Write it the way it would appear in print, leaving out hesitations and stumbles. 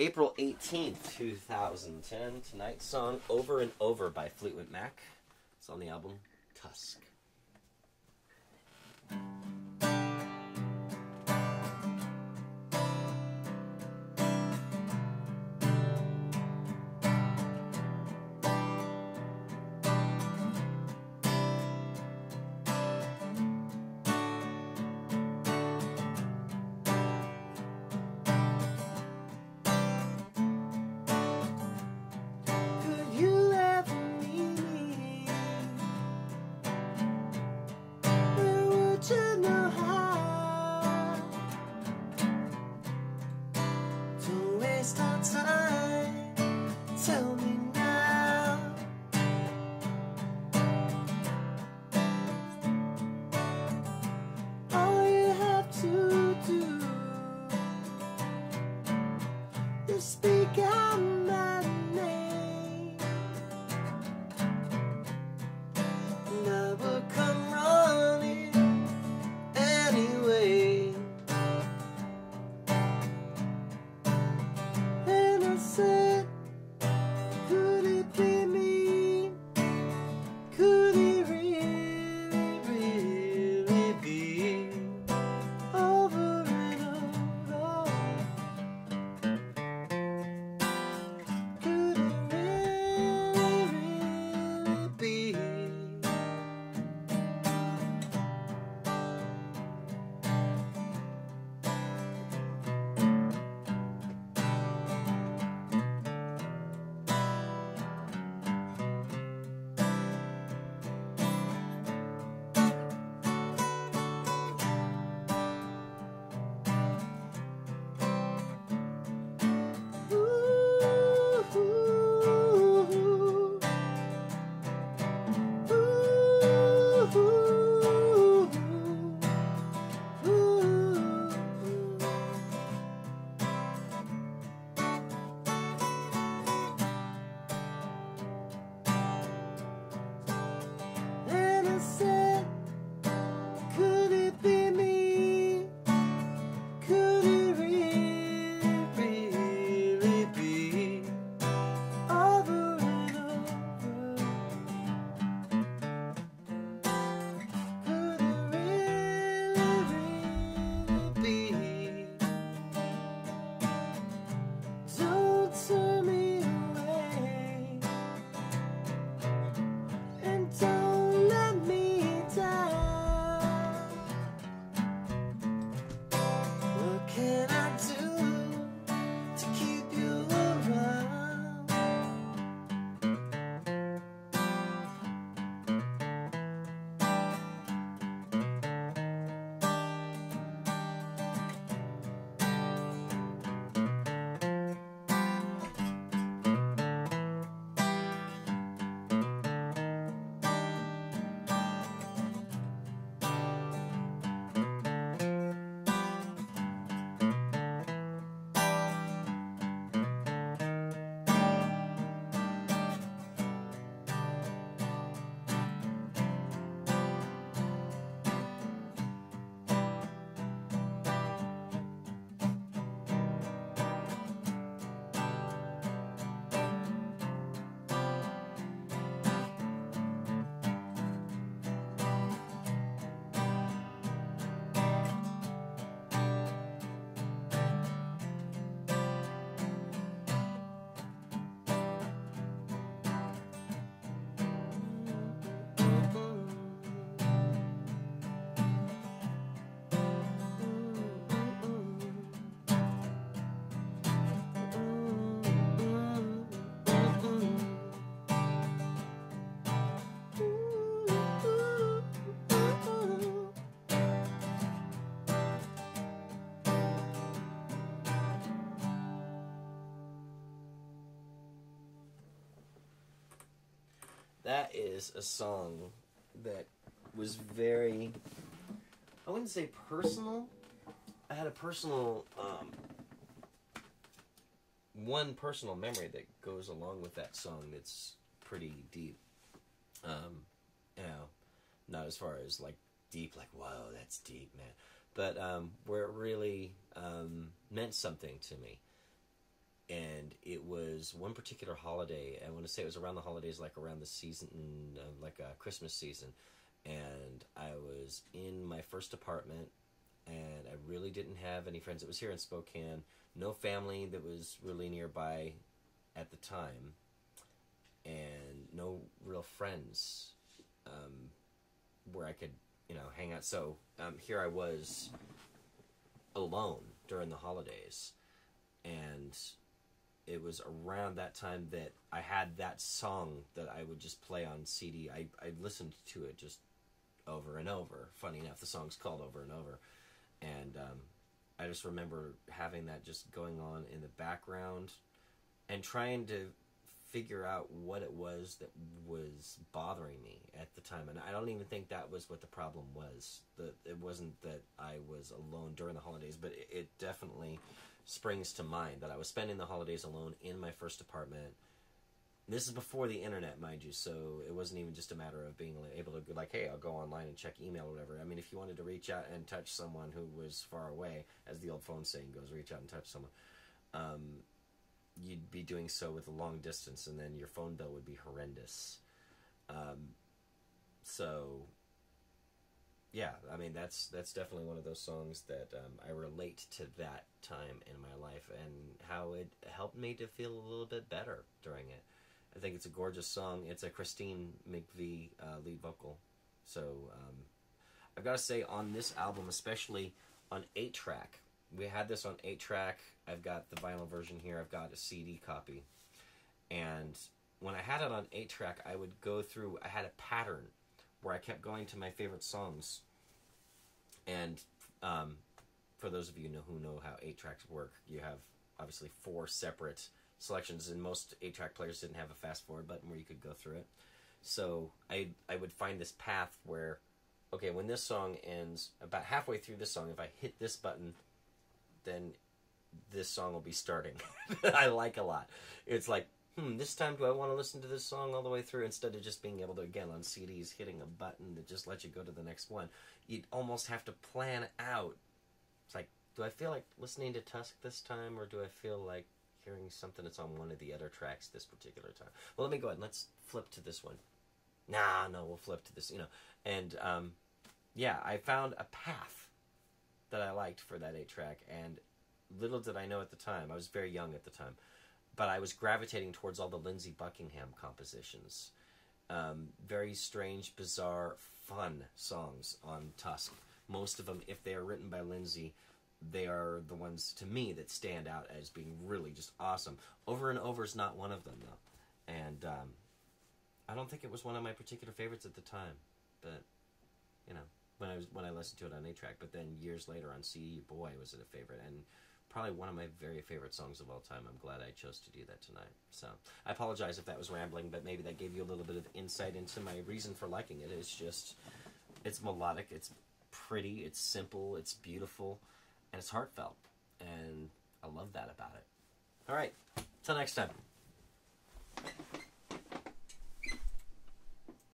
April 18th, 2010. Tonight's song, Over and Over by Fleetwood Mac. It's on the album Tusk. Tell me now. All you have to do is speak out my name, and I will come running anyway. And I said, could it be me? Could it really, really be over and over? Could it really, really be? And I said, could it be me? Could it really, really be over and over? Could it really, really be? Don't turn me away, and don't let me down. What can I do to keep you around? That is a song that was very, I wouldn't say personal. I had a personal, one personal memory that goes along with that song that's pretty deep. You know, not as far as like deep, like, whoa, that's deep, man. But where it really meant something to me. and it was one particular holiday. I want to say it was around the holidays, like around the season, like a Christmas season. And I was in my first apartment, and I really didn't have any friends. It was here in Spokane. No family that was really nearby at the time, and no real friends where I could, hang out. So here I was alone during the holidays, and it was around that time that I had that song that I would just play on CD. I listened to it just over and over. Funny enough, the song's called Over and Over. And I just remember having that just going on in the background and trying to figure out what it was that was bothering me at the time. And I don't even think that was what the problem was. It wasn't that I was alone during the holidays, but it definitely springs to mind that I was spending the holidays alone in my first apartment. This is before the internet, mind you, so it wasn't even just a matter of being able to go like, hey, I'll go online and check email or whatever. I mean, if you wanted to reach out and touch someone who was far away, as the old phone saying goes, reach out and touch someone, you'd be doing so with a long distance, and then your phone bill would be horrendous. So, yeah, I mean, that's definitely one of those songs that I relate to that time in my life and how it helped me to feel a little bit better during it. I think it's a gorgeous song. It's a Christine McVie lead vocal. So I've got to say, on this album, especially on 8-track, we had this on 8-track. I've got the vinyl version here. I've got a CD copy. And when I had it on 8-track, I would go through, I had a pattern where I kept going to my favorite songs. And for those of you who know how 8-tracks work, you have obviously 4 separate selections, and most 8-track players didn't have a fast forward button where you could go through it. So I would find this path where, okay, when this song ends, about halfway through this song, if I hit this button, then this song will be starting. I like a lot. It's like, this time do I want to listen to this song all the way through, instead of just being able to, again, on CDs, hitting a button that just lets you go to the next one. You'd almost have to plan out. It's like, do I feel like listening to Tusk this time, or do I feel like hearing something that's on one of the other tracks this particular time? Well, let me go ahead and let's flip to this one. No, we'll flip to this, And, yeah, I found a path that I liked for that 8-track, and little did I know at the time, I was very young at the time, but I was gravitating towards all the Lindsey Buckingham compositions. Very strange, bizarre, fun songs on Tusk. Most of them, if they are written by Lindsey, they are the ones, to me, that stand out as being really just awesome. Over and Over is not one of them, though. And I don't think it was one of my particular favorites at the time. But, when I listened to it on 8-track. But then years later on CD, boy, was it a favorite. And probably one of my very favorite songs of all time. I'm glad I chose to do that tonight. So I apologize if that was rambling, but maybe that gave you a little bit of insight into my reason for liking it. It's just, it's melodic, it's pretty, it's simple, it's beautiful, and it's heartfelt. And I love that about it. All right, till next time.